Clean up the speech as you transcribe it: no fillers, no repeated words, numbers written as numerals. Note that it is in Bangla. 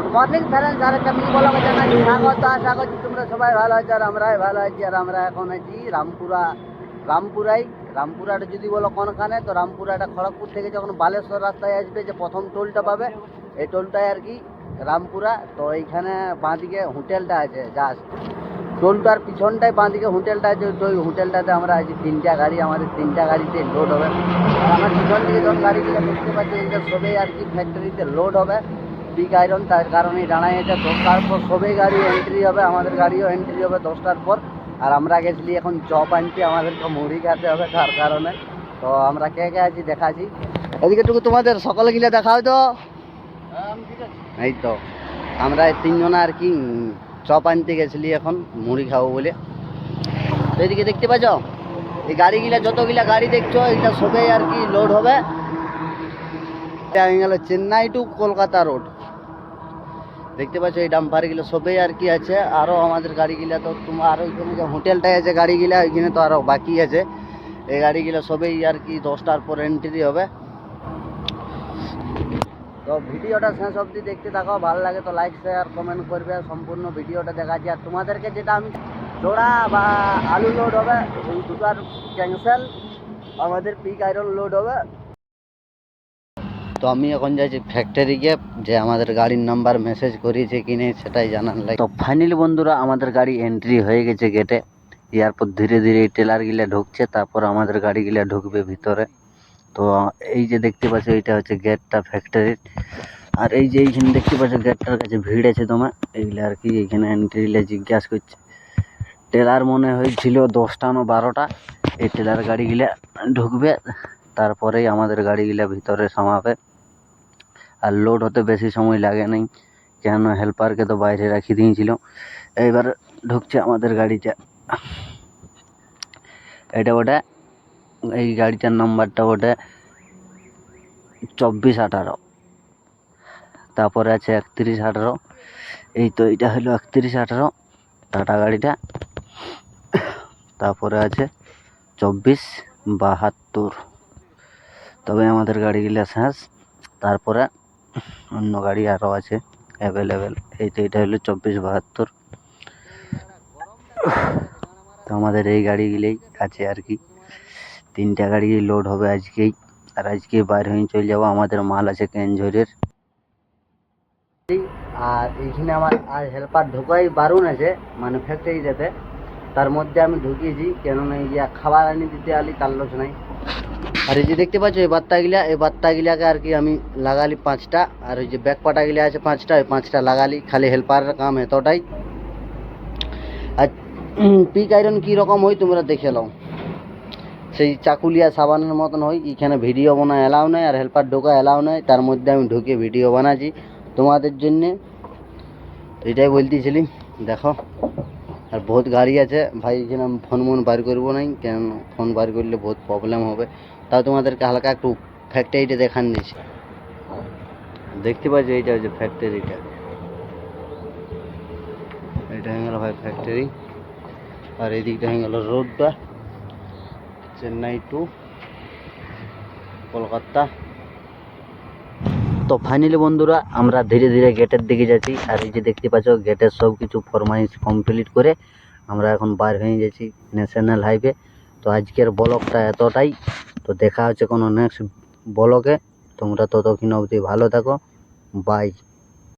গুড মর্নিং ফ্রেন্ডস, আর একটা মিনি ব্লগে জানাচ্ছি স্বাগত। আশা করছি তোমরা সবাই ভালো আছো আর আমরাই ভালো আছি। আর আমরা এখন আছি রামপুরাটা যদি বলো কোনখানে, তো রামপুরাটা খড়গপুর থেকে যখন বালেশ্বর রাস্তায় আসবে যে প্রথম টোলটা পাবে, এই টোলটাই আর কি রামপুরা। তো এইখানে বাঁদিকে হোটেলটা আছে, জাস্ট টোলটার পিছনটায় বাঁদিকে হোটেলটা আছে। তো ওই হোটেলটাতে আমরা আছি, তিনটা গাড়ি, আমাদের তিনটা গাড়িতে লোড হবে। আর আমার পিছন দিকে যখন গাড়িগুলো দেখতে পাচ্ছি, এইটা সবেই আর কি ফ্যাক্টরিতে লোড হবে বিগ আয়রন। তার কারণেই দাঁড়াই আছে 10টার পর সবেই গাড়ি এন্ট্রি হবে, আমাদের গাড়িও এন্ট্রি হবে 10টার পর। আর আমরা গেছিলি এখন চপ আনছি, আমাদেরকে মুড়ি খেতে হবে তার কারণে। তো আমরা কে কে আছি দেখাচ্ছি, এদিকেটুকু তোমাদের সকলে গিলে দেখাও তো। এই তো আমরা তিনজনে আর কি চপ আনতে গেছিলি এখন মুড়ি খাবো বলে। তো এদিকে দেখতে পাচ্ছ এই গাড়িগুলা, যতগুলা গাড়ি দেখছো এগুলা সবেই আর কি লোড হবে। এটা হয়ে গেল চেন্নাই টু কলকাতা রোড। দেখতে পাচ্ছ এই ডাম্পারগুলো সবেই আর কি আছে। আরও আমাদের গাড়িগুলা তো তোমার আরও ওইখানে যে হোটেলটাই আছে গাড়িগুলা, ওইখানে তো আরও বাকি আছে। এই গাড়িগুলো সবেই আর কি 10টার পর এন্ট্রি হবে। তো ভিডিওটা শেষ অবধি দেখতে থাকো, ভালো লাগে তো লাইক শেয়ার কমেন্ট করবে, সম্পূর্ণ ভিডিওটা দেখাচ্ছি। আর তোমাদেরকে যেটা আমি জোড়া বা আলু লোড হবে ওই দুটো আর ক্যান্সেল, আমাদের পিক আয়রন লোড হবে। তো আমি এখন যাচ্ছি ফ্যাক্টরি গিয়ে, যে আমাদের গাড়ির নাম্বার মেসেজ করিয়েছে কি নেই সেটাই জানার লাগে। তো ফাইনালি বন্ধুরা আমাদের গাড়ি এন্ট্রি হয়ে গেছে গেটে। এরপর ধীরে ধীরে টেলারগুলা ঢুকছে, তারপর আমাদের গাড়িগুলা ঢুকবে ভিতরে। তো এই যে দেখতে পাচ্ছ এইটা হচ্ছে গেটটা ফ্যাক্টরির। আর এই যে এইখানে দেখতে পাচ্ছ গেটটার কাছে ভিড় আছে তোমার, এইগুলা আর কি এইখানে এন্ট্রিগুলা জিজ্ঞাসা করছে। টেলার মনে হয়েছিল 10টা না 12টা। এই টেলার গাড়িগুলা ঢুকবে, তারপরেই আমাদের গাড়িগুলা ভিতরে সামাবে। আর লোড হতে বেশি সময় লাগে নাই, কেন হেল্পারকে তো বাইরে রাখি দিয়েছিল। এইবার ঢুকছে আমাদের গাড়িটা, এটা ওটা এই গাড়িটার নাম্বারটা ওটা 2418, তারপরে আছে 3118। এই তো এটা হলো 3118 টাটা গাড়িটা। তারপরে আছে 2472। তবে আমাদের গাড়িগুলো শেষ, তারপরে অন্য গাড়ি আরও আছে অ্যাভেলেবেল। এই তো এটা হলো 2472। তো আমাদের এই গাড়িগুলোই আছে আর কি, তিনটা গাড়ি লোড হবে আজকেই। আর আজকে বাইরে হয়ে চলে যাবো, আমাদের মাল আছে কেনঝোরের। আর এইখানে আমার আর হেল্পার ঢোকাই বারণ আছে, মানে ফ্যাক্টরিটাতে। তার মধ্যে আমি ঢুকিয়েছি, কেননা ইয়া খাবার আনি দিতে আলি তার লোক নাই। আর এই যে দেখতে পাচ্ছ এই বাত্তাগুলাকে আর কি আমি লাগালি 5টা। আর ওই যে ব্যাক পাটাগুলা আছে 5টা, ওই 5টা লাগালি। খালি হেল্পারের কাম এতটাই। আর পিক আয়রন কীরকম হয় তোমরা দেখে নাও, সেই চাকুলিয়া সাবানের মতন হয়। এখানে ভিডিও বানা এলাও নেই, আর হেল্পার ঢোকা এলাও নেই। তার মধ্যে আমি ঢুকে ভিডিও বানাচ্ছি তোমাদের জন্যে, এটাই বলতেছিলি দেখো। আর বহুত গাড়ি আছে ভাই, এখানে আমি ফোন বার করবো নাই, কেন ফোন বার করলে বহুত প্রবলেম হবে। তাও তোমাদেরকে হালকা একটু ফ্যাক্টরিটা দেখান দিয়েছি। দেখতে পাচ্ছ এইটা হচ্ছে ফ্যাক্টরিটা, এটা হয়ে গেল ভাই ফ্যাক্টরি। আর এই দিকটা হয়ে গেল রোডটা, চেন্নাই টু কলকাতা। তো ফাইনালি বন্ধুরা আমরা ধীরে ধীরে গেটের দিকে যাচ্ছি। আর এই যে দেখতে পাচ্ছ গেটের সব কিছু ফরমাইশ কমপ্লিট করে আমরা এখন বার হয়ে যাচ্ছি ন্যাশনাল হাইওয়ে। তো আজকের ব্লগটা এতটাই। তো দেখা হচ্ছে কোনো নেক্সট ব্লগে, তোমরা ততক্ষণ অবধি ভালো থাকো, বাই।